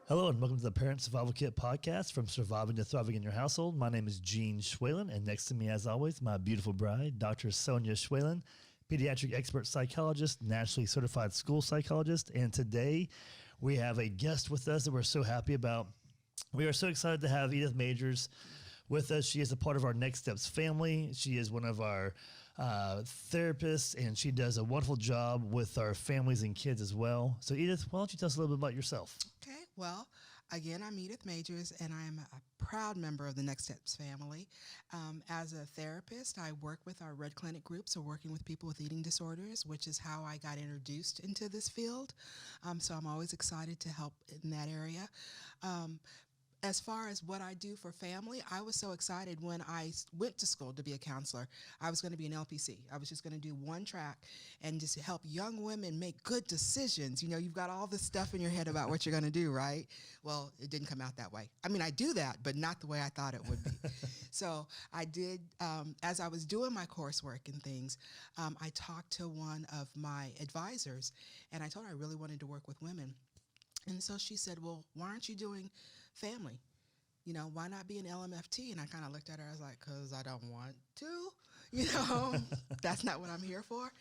Hello and welcome to the Parent Survival Kit podcast, from surviving to thriving in your household. My name is Gene Schwalen, and next to me, as always, my beautiful bride, Dr. Sonia Schwalen, pediatric expert psychologist, nationally certified school psychologist. And today we have a guest with us that we're so happy about. We are so excited to have Edith Majors with us. She is a part of our Next Steps family. She is one of our therapists, and she does a wonderful job with our families and kids as well. So Edith, why don't you tell us a little bit about yourself? Okay, well, again, I'm Edith Majors, and I'm a proud member of the Next Steps family. As a therapist, I work with our Red Clinic groups, so working with people with eating disorders, which is how I got introduced into this field. So I'm always excited to help in that area. As far as what I do for family, I was so excited when I went to school to be a counselor. I was going to be an LPC. I was just going to do one track and just help young women make good decisions. You know, you've got all this stuff in your head about what you're going to do, right? Well, it didn't come out that way. I mean, I do that, but not the way I thought it would be. So I did, as I was doing my coursework and things, I talked to one of my advisors, and I told her I really wanted to work with women. And so she said, well, why aren't you doing family? You know, why not be an LMFT? And I kind of looked at her, I was like, because I don't want to, that's not what I'm here for.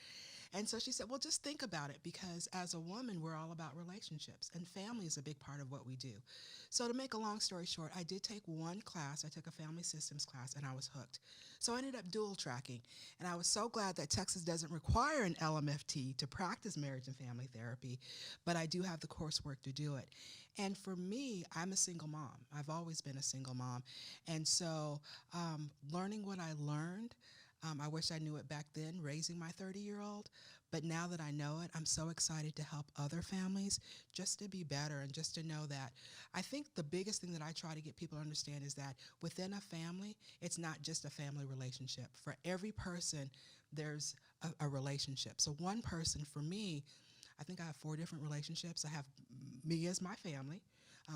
And so she said, well, just think about it, because as a woman, we're all about relationships, and family is a big part of what we do. So to make a long story short, I did take one class. I took a family systems class, and I was hooked. So I ended up dual tracking, and I was so glad that Texas doesn't require an LMFT to practice marriage and family therapy, but I do have the coursework to do it. And for me, I'm a single mom. I've always been a single mom. And so learning what I learned, I wish I knew it back then, raising my 30-year-old, but now that I know it, I'm so excited to help other families just to be better and just to know that. I think the biggest thing that I try to get people to understand is that within a family, it's not just a family relationship. For every person, there's a relationship. So one person, for me, I think I have 4 different relationships. I have me as my family.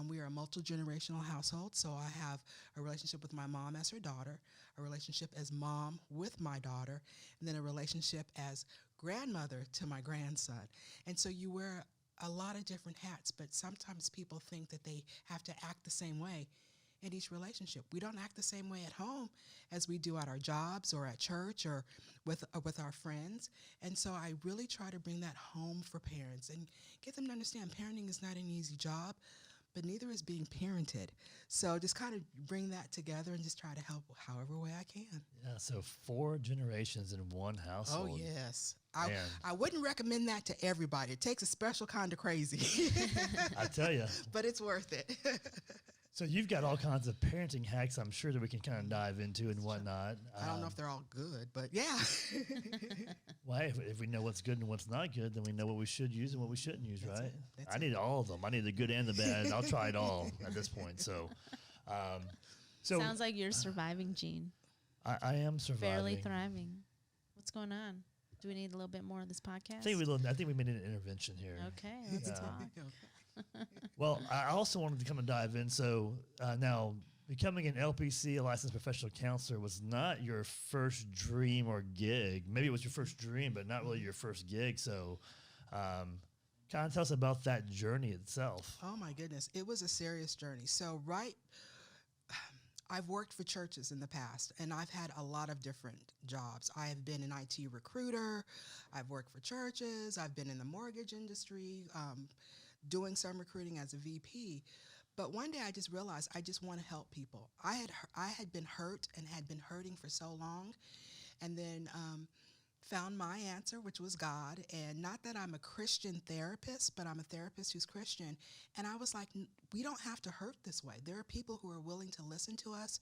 We are a multi-generational household, so I have a relationship with my mom as her daughter, a relationship as mom with my daughter, and then a relationship as grandmother to my grandson. And so you wear a lot of different hats, but sometimes people think that they have to act the same way in each relationship. We don't act the same way at home as we do at our jobs or at church or with our friends. And so I really try to bring that home for parents and get them to understand parenting is not an easy job, but neither is being parented. So just kind of bring that together and just try to help however way I can. Yeah, so 4 generations in one household. Oh, yes. I wouldn't recommend that to everybody. It takes a special kind of crazy. I tell you. But it's worth it. So you've got all kinds of parenting hacks, I'm sure, that we can kind of dive into and whatnot. I don't know if they're all good, but yeah. Well, if we know what's good and what's not good, then we know what we should use and what we shouldn't use, right? I need all of them. I need the good and the bad. I'll try it all at this point. So sounds like you're surviving, Gene. I am surviving. Fairly thriving. What's going on? Do we need a little bit more of this podcast? I think we made an intervention here. Okay, let's talk. Well, I also wanted to come and dive in. So now, becoming an LPC, a licensed professional counselor, was not your first dream or gig. Maybe it was your first dream, but not really your first gig. So kind of tell us about that journey itself. Oh, my goodness. It was a serious journey. So I've worked for churches in the past, and I've had a lot of different jobs. I have been an IT recruiter. I've worked for churches. I've been in the mortgage industry, doing some recruiting as a VP. But one day I just realized I just want to help people. I had been hurt and had been hurting for so long, and then found my answer, which was God. And not that I'm a Christian therapist, but I'm a therapist who's Christian. And I was like, we don't have to hurt this way. There are people who are willing to listen to us,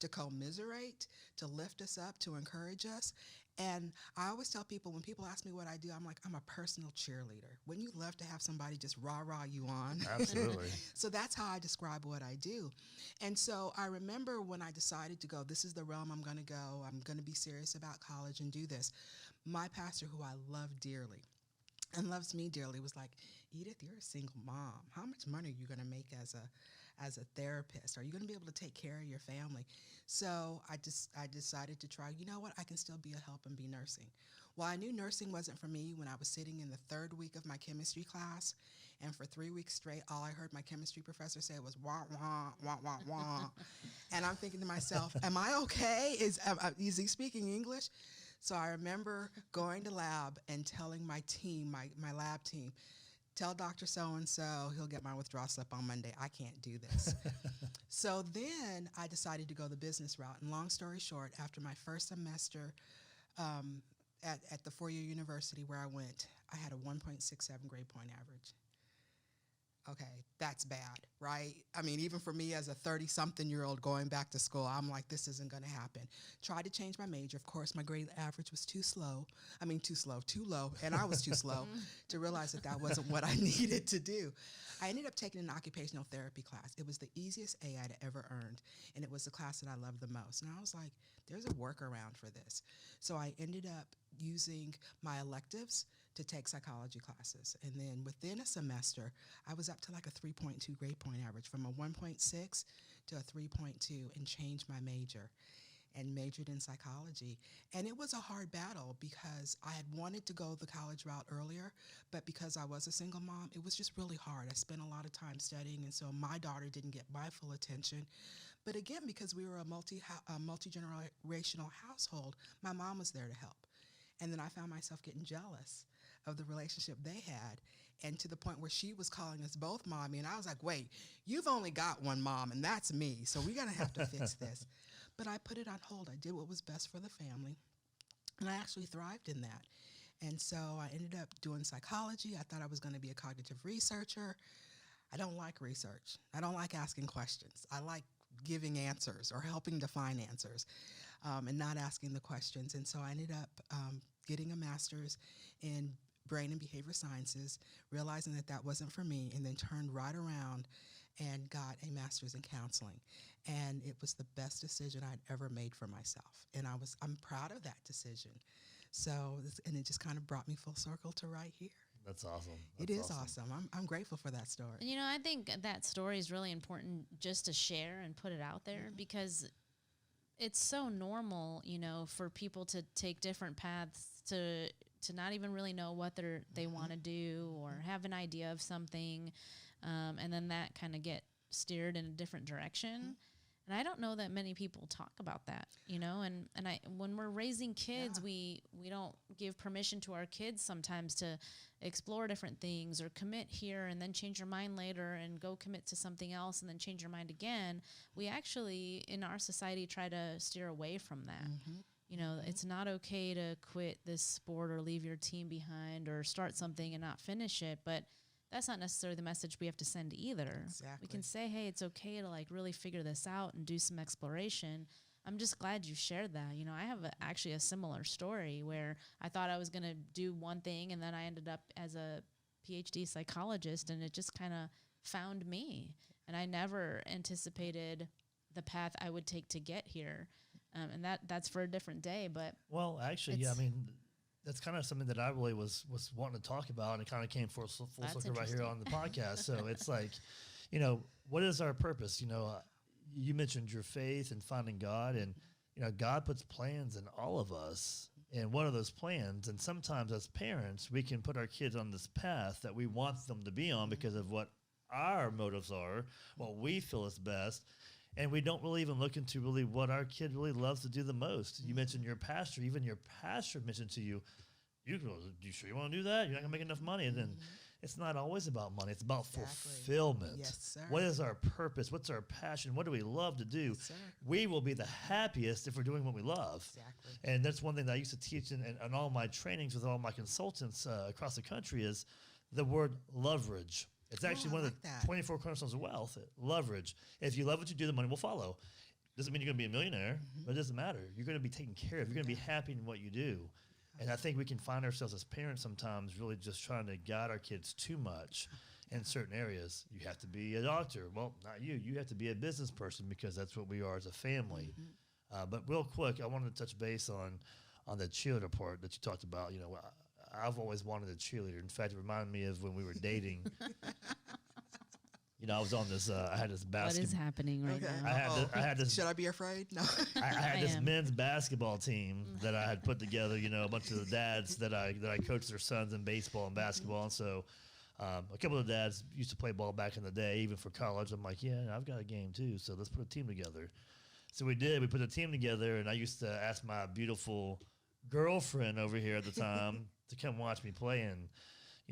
to commiserate, to lift us up, to encourage us. And I always tell people, when people ask me what I do, I'm like, I'm a personal cheerleader. Wouldn't you love to have somebody just rah-rah you on? Absolutely. So that's how I describe what I do. And so I remember when I decided to go, this is the realm I'm going to go. I'm going to be serious about college and do this. My pastor, who I love dearly, and loves me dearly, was like, Edith, you're a single mom. How much money are you going to make as a therapist? Are you going to be able to take care of your family? So I decided to try, you know what, I can still be a help and be nursing. Well, I knew nursing wasn't for me when I was sitting in the third week of my chemistry class, and for 3 weeks straight, all I heard my chemistry professor say was wah, wah, wah, wah, wah. And I'm thinking to myself, am I okay? Is he speaking English? So I remember going to lab and telling my team, my lab team, tell Dr. So-and-so he'll get my withdrawal slip on Monday. I can't do this. So then I decided to go the business route. And long story short, after my first semester at the four-year university where I went, I had a 1.67 grade point average. Okay, that's bad, right? I mean, even for me as a 30-something-year-old going back to school, I'm like, this isn't going to happen. Tried to change my major. Of course, my grade average was too low, and I was too slow to realize that that wasn't what I needed to do. I ended up taking an occupational therapy class. It was the easiest A I'd ever earned, and it was the class that I loved the most. And I was like, there's a workaround for this. So I ended up using my electives to take psychology classes. And then within a semester, I was up to like a 3.2 grade point average, from a 1.6 to a 3.2, and changed my major and majored in psychology. And it was a hard battle because I had wanted to go the college route earlier, but because I was a single mom, it was just really hard. I spent a lot of time studying, and so my daughter didn't get my full attention. But again, because we were a multi-generational household, my mom was there to help. And then I found myself getting jealous of the relationship they had, and to the point where she was calling us both mommy. And I was like, wait, you've only got one mom, and that's me. So we're going to have to fix this. But I put it on hold. I did what was best for the family, and I actually thrived in that. And so I ended up doing psychology. I thought I was going to be a cognitive researcher. I don't like research. I don't like asking questions. I like giving answers or helping to find answers, and not asking the questions. And so I ended up getting a master's in brain and behavior sciences, realizing that that wasn't for me, and then turned right around and got a master's in counseling. And it was the best decision I'd ever made for myself. And I'm proud of that decision. So, and it just kind of brought me full circle to right here. That's awesome. It is awesome. I'm grateful for that story. And, I think that story is really important just to share and put it out there, because it's so normal, for people to take different paths to not even really know what they want to do or have an idea of something, and then that kind of get steered in a different direction. And I don't know that many people talk about that, and when we're raising kids, we don't give permission to our kids sometimes to explore different things or commit here and then change your mind later and go commit to something else and then change your mind again. We actually, in our society, try to steer away from that. It's not okay to quit this sport or leave your team behind or start something and not finish it, but that's not necessarily the message we have to send either. Exactly. We can say, hey, it's okay to really figure this out and do some exploration. I'm just glad you shared that. I have actually a similar story where I thought I was going to do one thing, and then I ended up as a PhD psychologist, and it just kind of found me. And I never anticipated the path I would take to get here. And that's for a different day. But well, actually, that's kind of something that I really was wanting to talk about, and it kind of came full circle right here on the podcast. So it's like, what is our purpose? You mentioned your faith and finding God, and God puts plans in all of us. And one of those plans, and sometimes as parents, we can put our kids on this path that we want them to be on because of what our motives are, what we feel is best. And we don't really even look into really what our kid really loves to do the most. You mentioned your pastor. Even your pastor mentioned to you, you sure you want to do that? You're not going to make enough money. And then it's not always about money. It's about fulfillment. Yes, sir. What is our purpose? What's our passion? What do we love to do? Yes, sir. We will be the happiest if we're doing what we love. Exactly. And And that's one thing that I used to teach in all my trainings with all my consultants across the country is the word leverage. It's actually one of the 24 cornerstones of wealth, leverage. If you love what you do, the money will follow. Doesn't mean you're going to be a millionaire, but it doesn't matter. You're going to be taken care of. You're going to be happy in what you do. And I think we can find ourselves as parents sometimes really just trying to guide our kids too much in certain areas. You have to be a doctor. Well, not you. You have to be a business person because that's what we are as a family. But real quick, I wanted to touch base on the cheerleader part that you talked about. I've always wanted a cheerleader. In fact, it reminded me of when we were dating. I was on this. I had this What basketball. is happening right now? I had this. Should I be afraid? No. I had I this am. men's basketball team that I had put together. A bunch of the dads that I coached their sons in baseball and basketball, and so a couple of dads used to play ball back in the day, even for college. I'm like, yeah, I've got a game too, so let's put a team together. So we did. We put a team together, and I used to ask my beautiful girlfriend over here at the time to come watch me play, and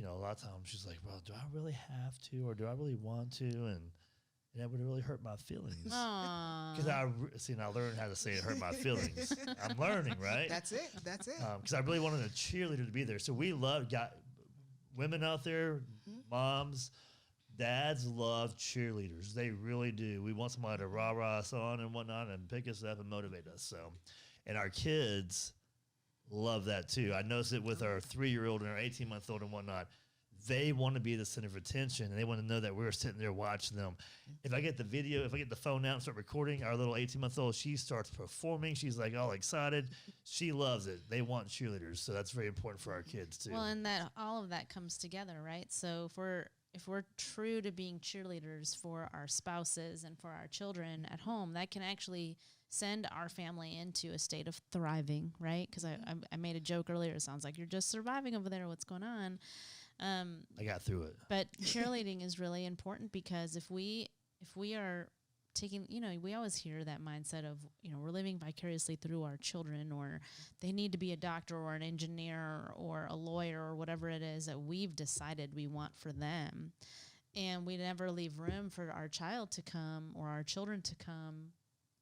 a lot of times she's like, well, do I really have to, or do I really want to? And that would really hurt my feelings. Because I learned how to say it hurt my feelings. I'm learning, right? That's it. Because I really wanted a cheerleader to be there. So we got women out there, moms, dads love cheerleaders. They really do. We want somebody to rah-rah us on and whatnot and pick us up and motivate us. So, and our kids love that too. I noticed it with our 3-year-old and our 18-month-old and whatnot. They want to be the center of attention, and they want to know that we're sitting there watching them. If I get the phone out and start recording, our little 18-month-old, she starts performing. She's like all excited. She loves it. They want cheerleaders, so that's very important for our kids too. Well, and that all of that comes together, right? So if we're true to being cheerleaders for our spouses and for our children at home, that can actually send our family into a state of thriving, right? Because I made a joke earlier. It sounds like you're just surviving over there. What's going on? I got through it. But cheerleading is really important because if we are taking, we always hear that mindset of, we're living vicariously through our children, or they need to be a doctor or an engineer or a lawyer or whatever it is that we've decided we want for them. And we never leave room for our child to come or our children to come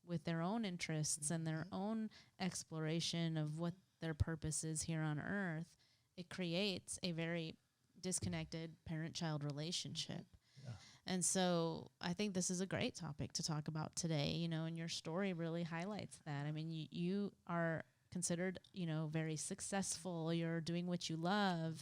with their own interests and their own exploration of what their purpose is here on earth. It creates a very disconnected parent-child relationship. Yeah. And so I think this is a great topic to talk about today, and your story really highlights that. I mean, you are considered, very successful. You're doing what you love.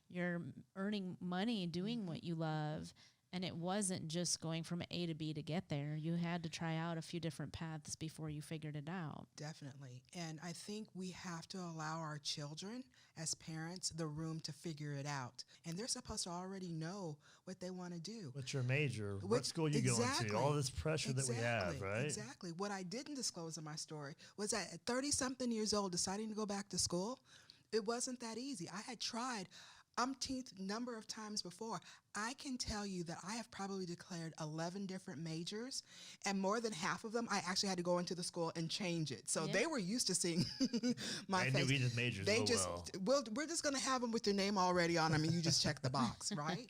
You're earning money doing what you love. And it wasn't just going from A to B to get there. You had to try out a few different paths before you figured it out. Definitely. And I think we have to allow our children, as parents, the room to figure it out. And they're supposed to already know what they want to do. What's your major? What school you going to? All this pressure that we have, right? Exactly. What I didn't disclose in my story was that at 30-something years old, deciding to go back to school, it wasn't that easy. I had tried umpteenth number of times before. I can tell you that I have probably declared 11 different majors, and more than half of them, I actually had to go into the school and change it. So they were used to seeing my face. They knew Edith Majors we're just going to have them with your name already on them, and you just check the box, right?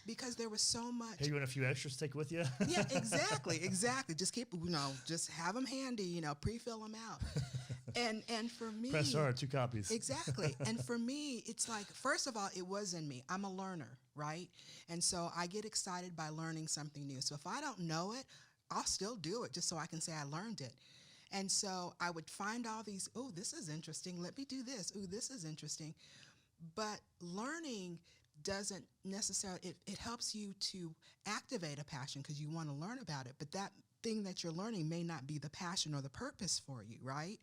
Because there was so much. Hey, you want a few extras to take with you? Yeah, exactly. Just keep, just have them handy, pre-fill them out. And for me, press hard, 2 copies. Exactly. And for me, it's like, first of all, it was in me. I'm a learner, right? And so I get excited by learning something new. So if I don't know it, I'll still do it just so I can say I learned it. And so I would find all these, oh, this is interesting. Let me do this. Oh, this is interesting. But learning doesn't necessarily, it helps you to activate a passion because you want to learn about it. But that thing that you're learning may not be the passion or the purpose for you, right?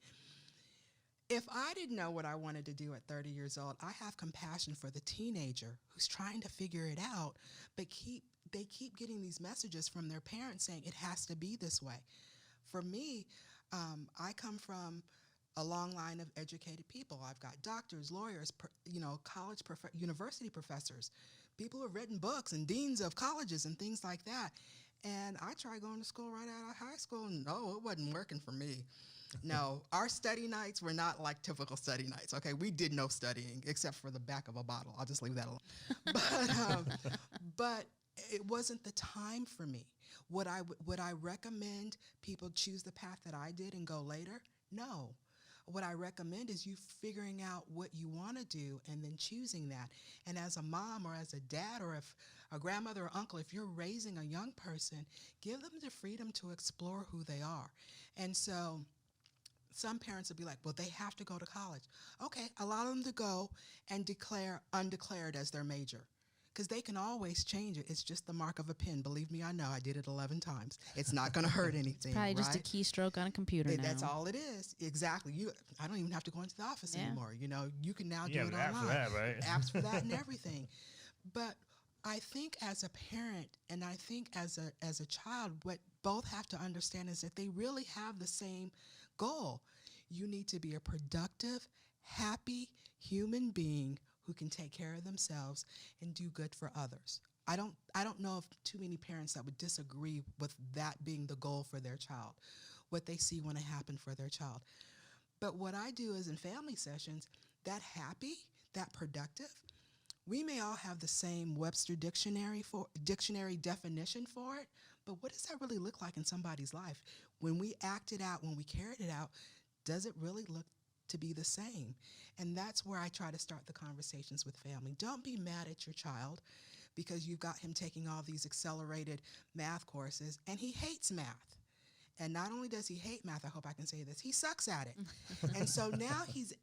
If I didn't know what I wanted to do at 30 years old, I have compassion for the teenager who's trying to figure it out, but they keep getting these messages from their parents saying it has to be this way. For me, I come from a long line of educated people. I've got doctors, lawyers, university professors, people who have written books and deans of colleges and things like that. And I tried going to school right out of high school, and no, it wasn't working for me. No, our study nights were not like typical study nights, okay? We did no studying except for the back of a bottle. I'll just leave that alone. But it wasn't the time for me. Would I recommend people choose the path that I did and go later? No. What I recommend is you figuring out what you want to do and then choosing that. And as a mom or as a dad or if a grandmother or uncle, if you're raising a young person, give them the freedom to explore who they are. And so some parents will be like, well, they have to go to college. Okay, allow them to go and declare undeclared as their major. Because they can always change it. It's just the mark of a pen. Believe me, I know. I did it 11 times. It's not going to hurt anything. Probably right? just a keystroke on a computer now. That's all it is. Exactly. I don't even have to go into the office anymore. You can now do it online. Apps for that, right? Apps for that and everything. But I think as a parent and I think as a child, what both have to understand is that they really have the same goal. You need to be a productive, happy human being who can take care of themselves and do good for others. I don't know of too many parents that would disagree with that being the goal for their child, what they see want to happen for their child. But what I do is in family sessions, that happy, that productive, we may all have the same Webster dictionary definition for it, but what does that really look like in somebody's life? When we act it out, when we carry it out, does it really look to be the same? And that's where I try to start the conversations with family. Don't be mad at your child because you've got him taking all these accelerated math courses and he hates math. And not only does he hate math, I hope I can say this, he sucks at it. And so now he's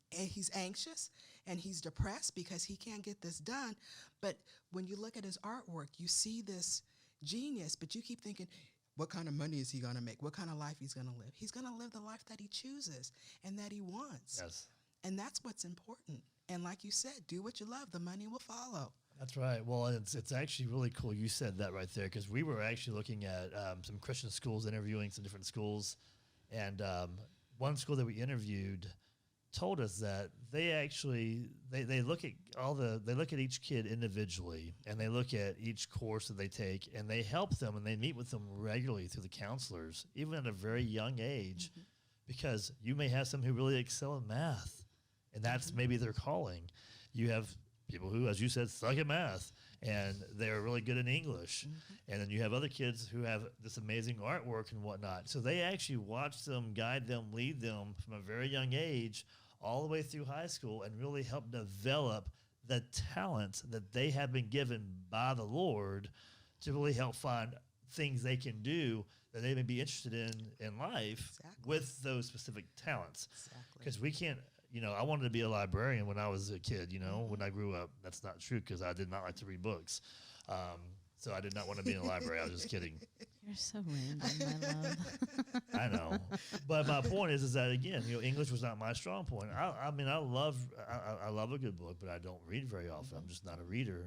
anxious and he's depressed because he can't get this done. But when you look at his artwork, you see this genius, but you keep thinking, what kind of money is he going to make? What kind of life he's going to live? He's going to live the life that he chooses and that he wants. Yes. And that's what's important. And like you said, do what you love. The money will follow. That's right. Well, it's actually really cool you said that right there, because we were actually looking at some Christian schools, interviewing some different schools, and one school that we interviewed told us that they actually they look at each kid individually, and they look at each course that they take, and they help them and they meet with them regularly through the counselors, even at a very young age, because you may have some who really excel in math, and that's maybe their calling. You have people who, as you said, suck at math, and they're really good in English. And then you have other kids who have this amazing artwork and whatnot. So they actually watch them, guide them, lead them from a very young age all the way through high school and really help develop the talents that they have been given by the Lord to really help find things they can do that they may be interested in life with those specific talents. Because we can't, I wanted to be a librarian when I was a kid, when I grew up. That's not true because I did not like to read books. So I did not want to be in a library. I was just kidding. You're so random, my love. I know. But my point is that, again, English was not my strong point. I mean, I love a good book, but I don't read very often. I'm just not a reader.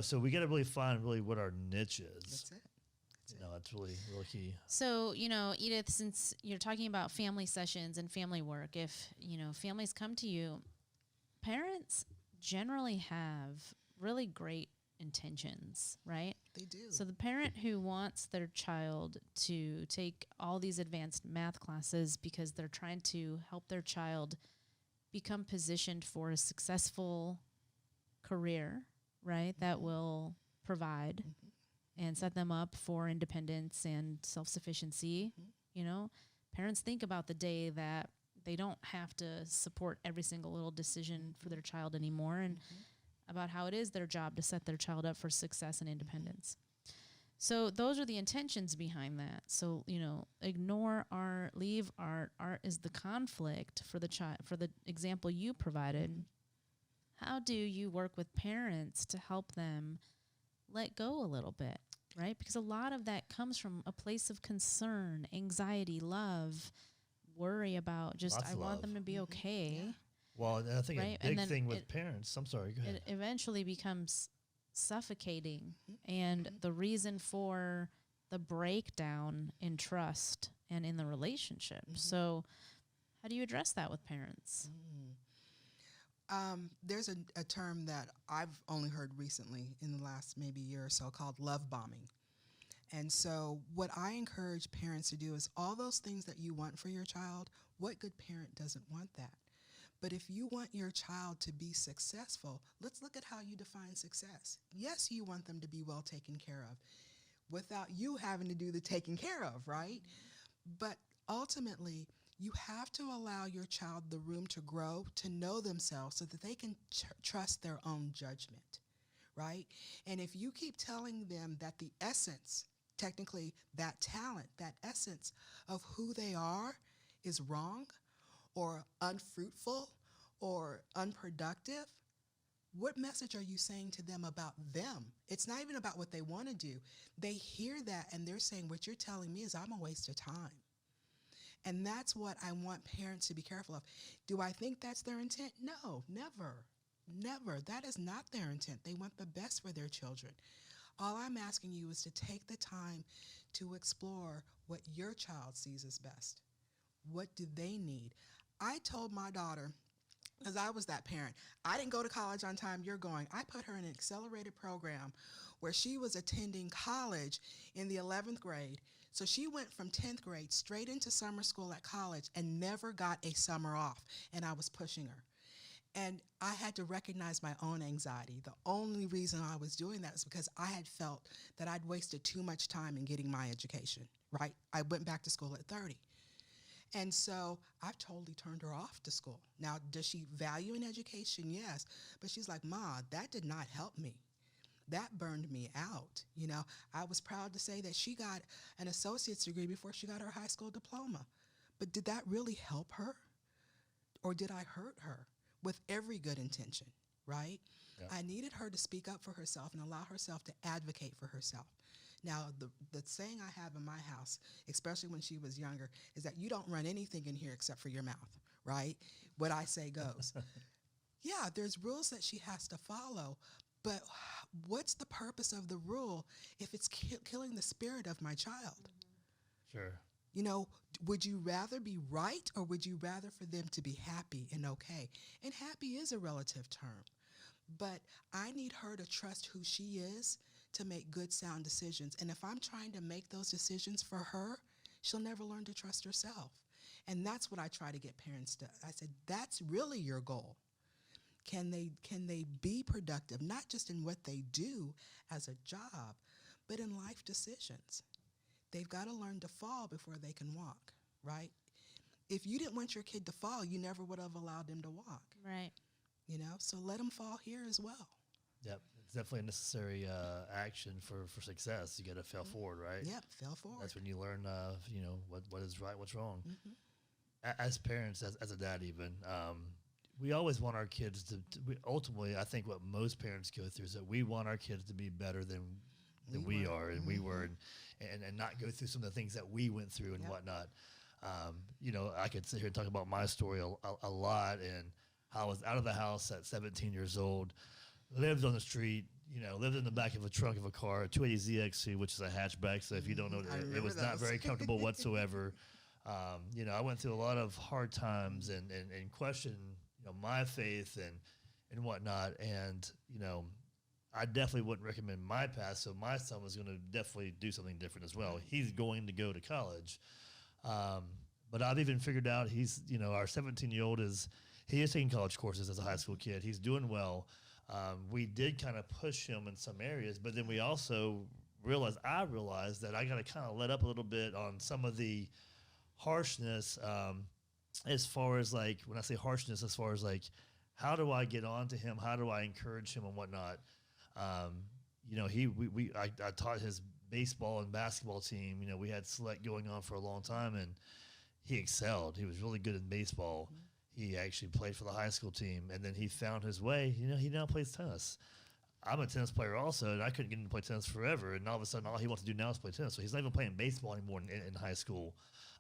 So we got to really find what our niche is. That's it. That's really, really key. So, Edith, since you're talking about family sessions and family work, if, families come to you, parents generally have really great intentions, right? They do. So the parent who wants their child to take all these advanced math classes because they're trying to help their child become positioned for a successful career, right, that will provide and set them up for independence and self-sufficiency. Parents think about the day that they don't have to support every single little decision for their child anymore, and about how it is their job to set their child up for success and independence. So those are the intentions behind that. So, ignore art, leave art. Art is the conflict for the child. For the example you provided, how do you work with parents to help them let go a little bit, right? Because a lot of that comes from a place of concern, anxiety, love, worry about just, Lots I of want love. them to be okay. Yeah. Well, and I think Right, a and big then thing with parents, I'm sorry, go ahead. It eventually becomes suffocating, and the reason for the breakdown in trust and in the relationship. So how do you address that with parents? There's a term that I've only heard recently in the last maybe year or so called love bombing. And so what I encourage parents to do is all those things that you want for your child, what good parent doesn't want that? But if you want your child to be successful, let's look at how you define success. Yes, you want them to be well taken care of without you having to do the taking care of, right? But ultimately, you have to allow your child the room to grow, to know themselves so that they can trust their own judgment, right? And if you keep telling them that the essence, technically that talent, that essence of who they are is wrong or unfruitful or unproductive, what message are you saying to them about them? It's not even about what they want to do. They hear that and they're saying, what you're telling me is I'm a waste of time. And that's what I want parents to be careful of. Do I think that's their intent? No, never. Never. That is not their intent. They want the best for their children. All I'm asking you is to take the time to explore what your child sees as best. What do they need? I told my daughter, because I was that parent, I didn't go to college on time, you're going. I put her in an accelerated program where she was attending college in the 11th grade. So she went from 10th grade straight into summer school at college and never got a summer off. And I was pushing her. And I had to recognize my own anxiety. The only reason I was doing that is because I had felt that I'd wasted too much time in getting my education, right? I went back to school at 30. And so I've totally turned her off to school. Now, does she value an education? Yes. But she's like, Ma, that did not help me. That burned me out. You know, I was proud to say that she got an associate's degree before she got her high school diploma. But did that really help her? Or did I hurt her? With every good intention, right? Yeah. I needed her to speak up for herself and allow herself to advocate for herself. Now, the saying I have in my house, especially when she was younger, is that you don't run anything in here except for your mouth, right? What I say goes. Yeah, there's rules that she has to follow, but what's the purpose of the rule if it's killing the spirit of my child? Sure. You know, would you rather be right or would you rather for them to be happy and okay? And happy is a relative term. But I need her to trust who she is to make good, sound decisions. And if I'm trying to make those decisions for her, she'll never learn to trust herself. And that's what I try to get parents to. I said, that's really your goal. Can they be productive, not just in what they do as a job, but in life decisions? They've got to learn to fall before they can walk, right? If you didn't want your kid to fall, you never would have allowed them to walk. Right. You know, so let them fall here as well. Yep. It's definitely a necessary action for success. You got to fail forward, right? Yep, fail forward. That's when you learn, what is right, what's wrong. Mm-hmm. As parents, as a dad even, we always want our kids to ultimately, I think what most parents go through is that we want our kids to be better than we are and we were, and not go through some of the things that we went through and whatnot. I could sit here and talk about my story a lot, and how I was out of the house at 17 years old, lived on the street, lived in the back of a trunk of a car, a 280 ZX2, which is a hatchback. So if you don't know, it was not very comfortable whatsoever. I went through a lot of hard times and questioned, my faith and whatnot. And, I definitely wouldn't recommend my path. So my son was going to definitely do something different as well. He's going to go to college. But I've even figured out he's, our 17-year-old he is taking college courses as a high school kid. He's doing well. We did kind of push him in some areas, but then we also realized that I got to kind of let up a little bit on some of the harshness, as far as like, when I say harshness, as far as like, how do I get on to him? How do I encourage him and whatnot? I taught his baseball and basketball team. We had select going on for a long time, and he excelled. He was really good in baseball. He actually played for the high school team, and then he found his way. He now plays tennis. I'm a tennis player also, and I couldn't get him to play tennis forever. And all of a sudden, all he wants to do now is play tennis. So he's not even playing baseball anymore in high school.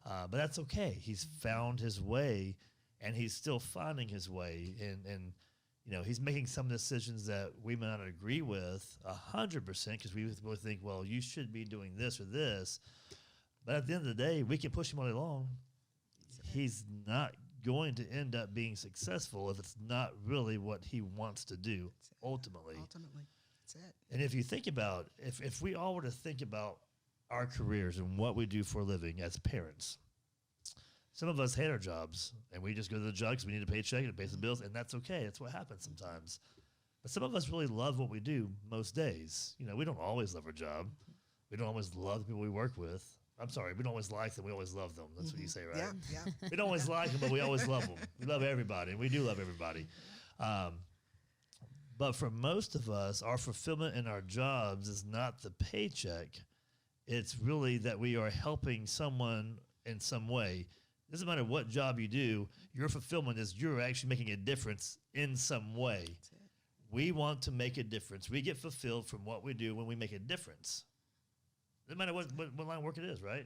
But that's okay. He's found his way, and he's still finding his way. And he's making some decisions that we may not agree with 100%, because we both think, well, you should be doing this or this. But at the end of the day, we can push him all day long. He's not going to end up being successful if it's not really what he wants to do ultimately. That's it. And if you think about, if we all were to think about our careers and what we do for a living as parents, some of us hate our jobs and we just go to the job because we need a paycheck and it pays the bills, and that's okay. That's what happens sometimes. But some of us really love what we do most days. We don't always love our job. We don't always love the people we work with. I'm sorry, we don't always like them. We always love them. That's what you say, right? Yeah. We don't always like them, but we always love them. We love everybody, and we do love everybody. But for most of us, our fulfillment in our jobs is not the paycheck. It's really that we are helping someone in some way. It doesn't matter what job you do, your fulfillment is you're actually making a difference in some way. We want to make a difference. We get fulfilled from what we do when we make a difference. No matter what line of work it is, right?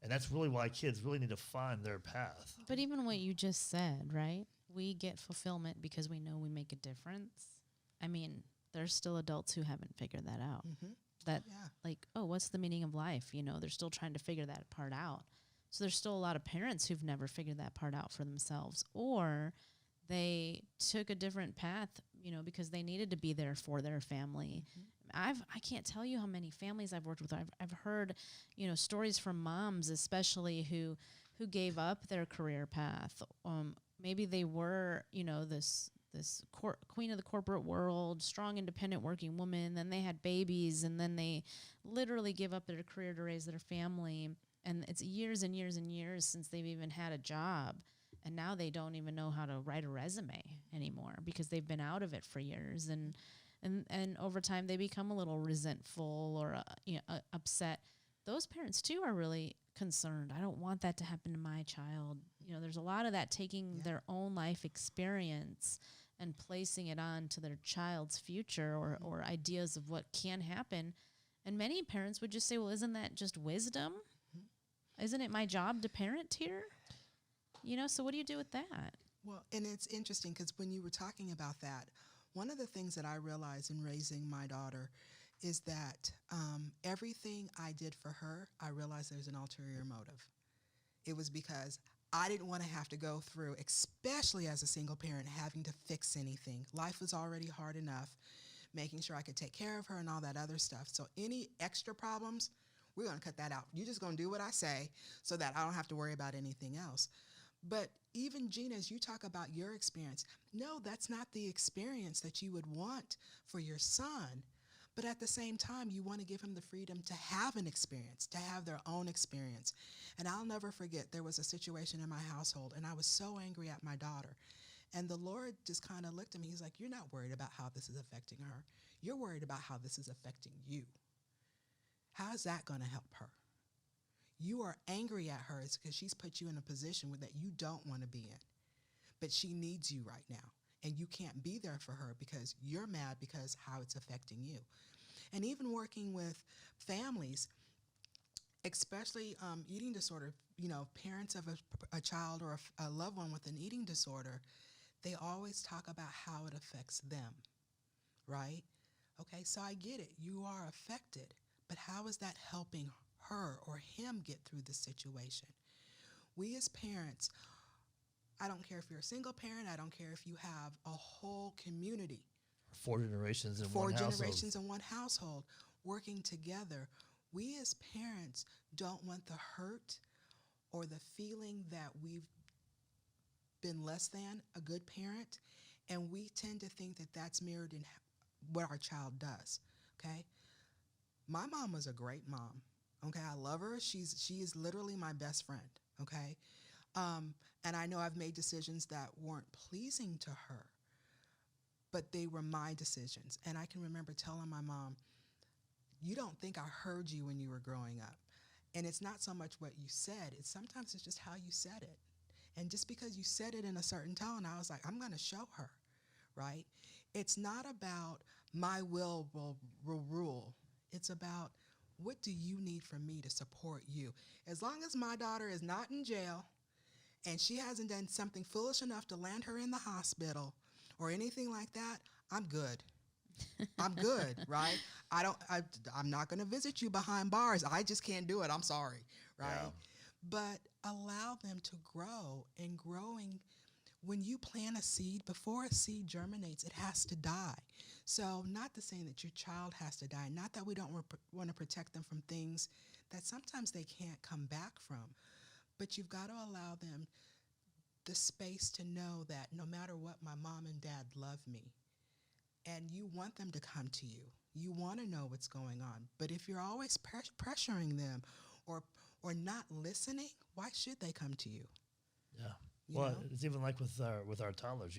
And that's really why kids really need to find their path. But even what you just said, right? we get fulfillment because we know we make a difference. I mean, there's still adults who haven't figured that out. That like, oh, what's the meaning of life? You know, they're still trying to figure that part out. So there's still a lot of parents who've never figured that part out for themselves, or they took a different path, you know, because they needed to be there for their family. I can't tell you how many families I've worked with. I've heard, you know, stories from moms, especially who gave up their career path. Maybe they were, you know, this queen of the corporate world, strong, independent working woman. Then they had babies, and then they literally give up their career to raise their family. And it's years and years and years since they've even had a job. And now they don't even know how to write a resume anymore because they've been out of it for years. And over time, they become a little resentful or upset. Those parents, too, are really concerned. I don't want that to happen to my child. You know, there's a lot of that taking their own life experience and placing it on to their child's future or ideas of what can happen. And many parents would just say, well, isn't that just wisdom? Isn't it my job to parent here? You know, so what do you do with that? Well, and it's interesting because when you were talking about that, one of the things that I realized in raising my daughter is that everything I did for her, I realized there's an ulterior motive. It was because I didn't want to have to go through, especially as a single parent, having to fix anything. Life was already hard enough, making sure I could take care of her and all that other stuff. So any extra problems, we're going to cut that out. You're just going to do what I say so that I don't have to worry about anything else. But even, Gina, as you talk about your experience, no, that's not the experience that you would want for your son. But at the same time, you want to give him the freedom to have an experience, to have their own experience. And I'll never forget, there was a situation in my household, and I was so angry at my daughter. And the Lord just kind of looked at me. He's like, you're not worried about how this is affecting her. You're worried about how this is affecting you. How is that going to help her? You are angry at her because she's put you in a position that you don't want to be in. But she needs you right now. And you can't be there for her because you're mad because how it's affecting you. And even working with families, especially eating disorder, you know, parents of a child or a loved one with an eating disorder, they always talk about how it affects them, right? Okay, so I get it. You are affected. But how is that helping her or him get through the situation? We as parents, I don't care if you're a single parent, I don't care if you have a whole community. Four generations in one household working together. We as parents don't want the hurt or the feeling that we've been less than a good parent, and we tend to think that that's mirrored in what our child does, okay? My mom was a great mom, okay? I love her. She is literally my best friend, okay? And I know I've made decisions that weren't pleasing to her, but they were my decisions. And I can remember telling my mom, you don't think I heard you when you were growing up. And it's not so much what you said, sometimes it's just how you said it. And just because you said it in a certain tone, I was like, I'm going to show her, right? It's not about my will rule. It's about, what do you need from me to support you? As long as my daughter is not in jail and she hasn't done something foolish enough to land her in the hospital or anything like that, I'm good. I'm good, right? I'm not going to visit you behind bars. I just can't do it. I'm sorry, right? Yeah. But allow them to grow. And growing, when you plant a seed, before a seed germinates, it has to die. So not to say that your child has to die, not that we don't want to protect them from things that sometimes they can't come back from, but you've got to allow them the space to know that no matter what, my mom and dad love me. And you want them to come to you. You want to know what's going on. But if you're always pressuring them or not listening, why should they come to you? Yeah. Well, it's even like with our toddlers,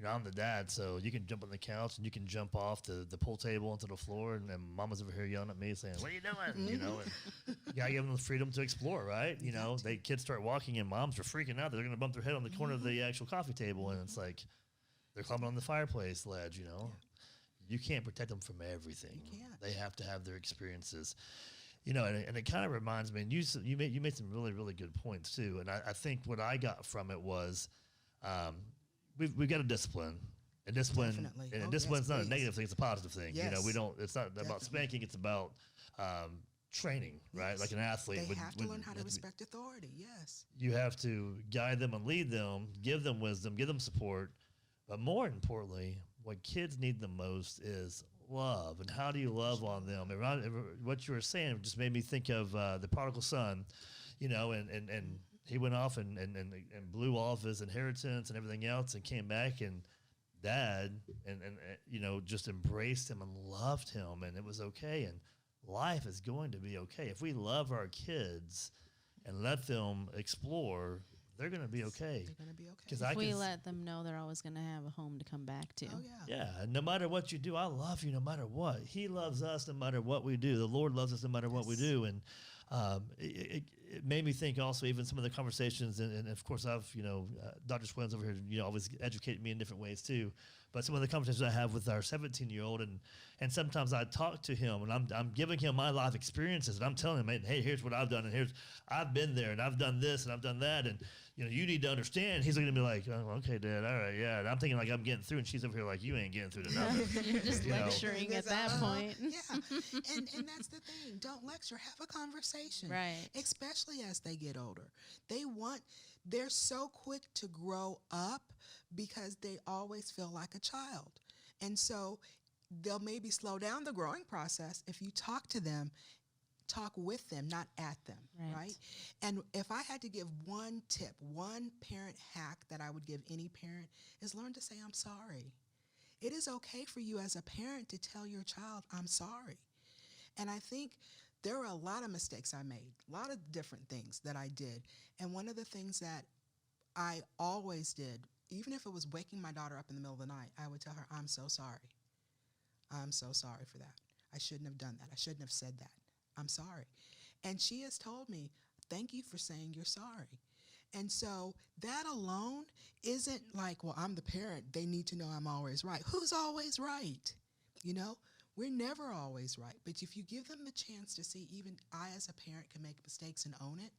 I'm the dad, so you can jump on the couch and you can jump off the pool table onto the floor, and then mama's over here yelling at me saying, what are you doing? And you gotta give them the freedom to explore, right? Kids start walking and moms are freaking out. They're going to bump their head on the corner of the actual coffee table, and it's like they're climbing on the fireplace ledge, Yeah. You can't protect them from everything. You can't. They have to have their experiences. And it kind of reminds me, and you made some really, really good points too. And I think what I got from it was we've got to discipline. And discipline, Definitely. and Oh, discipline's yes, not a please. negative thing; it's a positive thing. You know, Yes. we don't. It's not about Definitely. spanking; it's about training, right? Yes. Like an athlete, They have to learn how to have respect authority. Yes. you have to guide them and lead them, give them wisdom, give them support. But more importantly, what kids need the most is love. And how do you love on them? What you were saying just made me think of the prodigal son, you know, and he went off and blew off his inheritance and everything else and came back and dad and you know, just embraced him and loved him, and it was okay. And life is going to be okay. If we love our kids and let them explore, they're going to be okay. They're going to be okay. Because If we let them know they're always going to have a home to come back to. Oh, yeah. yeah, no matter what you do, I love you no matter what. He loves us no matter what we do. The Lord loves us no matter what we do. And it made me think also, even some of the conversations, and of course I've, you know, Dr. Schwalen's over here, you know, always educated me in different ways too. But some of the conversations I have with our 17-year-old, and sometimes I talk to him, and I'm giving him my life experiences, and I'm telling him, hey, here's what I've done, and I've been there, and I've done this, and I've done that, and you know, you need to understand. He's looking at me like, oh, okay, Dad, all right, yeah. And I'm thinking like I'm getting through, and she's over here like, you ain't getting through to nothing. You're just You know. lecturing at that point. Yeah. And that's the thing. Don't lecture. Have a conversation. Right. Especially as they get older. They're so quick to grow up because they always feel like a child. And so they'll maybe slow down the growing process if you talk to them, talk with them, not at them, right? And if I had to give one tip, one parent hack that I would give any parent is learn to say, I'm sorry. It is okay for you as a parent to tell your child, I'm sorry. And I think there were a lot of mistakes I made, a lot of different things that I did. And one of the things that I always did, even if it was waking my daughter up in the middle of the night, I would tell her, I'm so sorry. I'm so sorry for that. I shouldn't have done that. I shouldn't have said that. I'm sorry. And she has told me, thank you for saying you're sorry. And so that alone isn't like, well, I'm the parent. They need to know I'm always right. Who's always right? You know, we're never always right. But if you give them the chance to see even I as a parent can make mistakes and own it,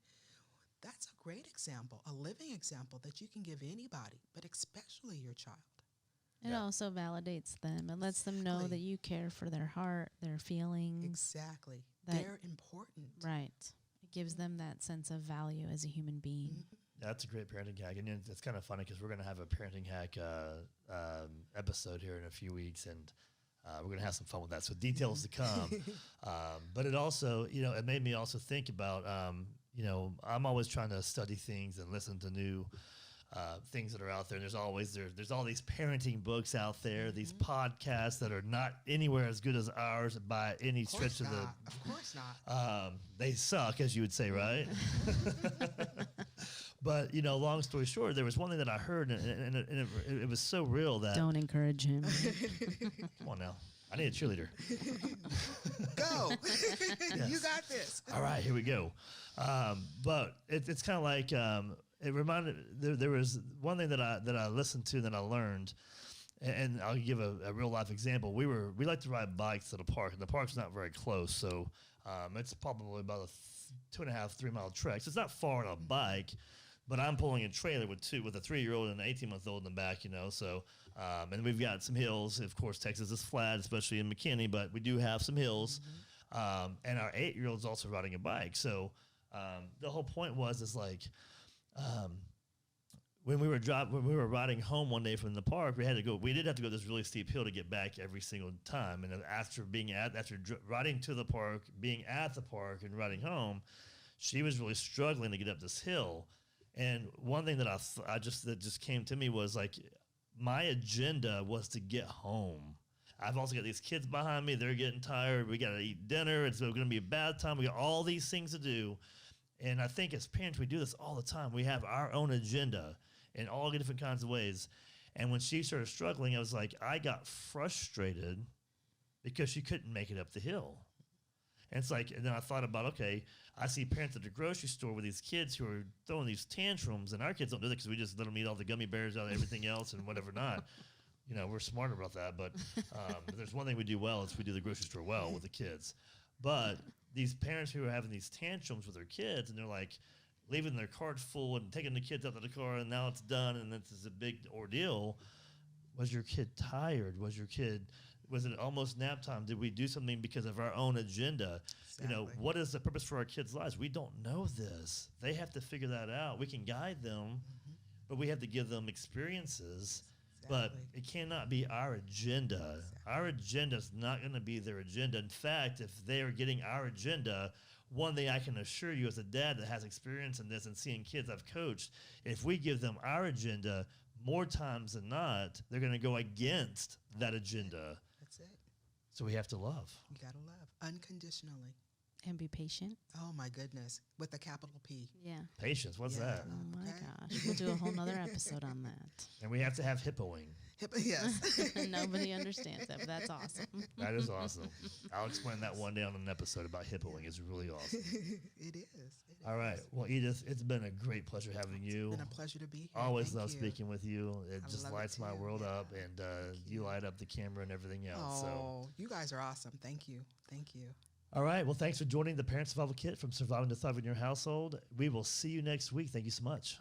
that's a great example, a living example that you can give anybody, but especially your child. It also validates them. It lets them know that you care for their heart, their feelings. Exactly. They're important. Right. It gives them that sense of value as a human being. Mm-hmm. That's a great parenting hack. And it's kind of funny because we're going to have a parenting hack episode here in a few weeks, and we're going to have some fun with that. So details to come. But it also, you know, it made me also think about, you know, I'm always trying to study things and listen to new things that are out there. And there's all these parenting books out there, these podcasts that are not anywhere as good as ours by any stretch of the. Of course not. They suck, as you would say, right? But you know, long story short, there was one thing that I heard, and it was so real that. Don't encourage him. Come on now. I need a cheerleader. Go. You got this. All right, here we go. But it's kind of like it reminded. There was one thing that I listened to that I learned, and I'll give a real life example. We like to ride bikes to the park, and the park's not very close, so it's probably about a 2.5 3 mile trek. So it's not far on a bike. But I'm pulling a trailer with a 3-year-old and an 18-month-old in the back, you know. So, and we've got some hills. Of course, Texas is flat, especially in McKinney, but we do have some hills. And our 8-year-old's also riding a bike. So, the whole point is like, when we were riding home one day from the park, we did have to go this really steep hill to get back every single time. And after riding to the park, being at the park, and riding home, she was really struggling to get up this hill. And one thing that that just came to me was like, my agenda was to get home. I've also got these kids behind me. They're getting tired. We got to eat dinner. It's going to be a bad time. We got all these things to do. And I think as parents, we do this all the time. We have our own agenda in all different kinds of ways. And when she started struggling, I was like, I got frustrated because she couldn't make it up the hill. And it's like, and then I thought about, okay, I see parents at the grocery store with these kids who are throwing these tantrums, and our kids don't do that because we just let them eat all the gummy bears out of everything else and whatever not. You know, we're smarter about that. But there's one thing we do well is we do the grocery store well with the kids. But these parents who are having these tantrums with their kids, and they're like, leaving their cart full and taking the kids out of the car, and now it's done, and this is a big ordeal. Was your kid tired? Was it almost nap time? Did we do something because of our own agenda? Exactly. What is the purpose for our kids' lives? We don't know this. They have to figure that out. We can guide them, but we have to give them experiences. But it cannot be our agenda. Our agenda is not going to be their agenda. In fact, if they are getting our agenda, one thing I can assure you as a dad that has experience in this and seeing kids I've coached, if we give them our agenda, more times than not, they're going to go against that agenda. That's it. So we have to love. You got to love unconditionally. And be patient. Oh, my goodness. With a capital P. Yeah. Patience, what's that? Oh my Okay. gosh. We'll do a whole nother episode on that. And we have to have hippoing. Yes. Nobody understands that, but that's awesome. That is awesome. I'll explain that one day on an episode about hippoing. It's really awesome. It is. All right. Well, Edith, it's been a great pleasure having you. It's been a pleasure to be here. Always Thank love you. speaking with you. It I just love it lights my too. world Yeah. up, and you light up the camera and everything else. So, Oh, you guys are awesome. Thank you. Thank you. all right. Well, thanks for joining the Parent Survival Kit from Surviving to Thrive in Your Household. We will see you next week. Thank you so much.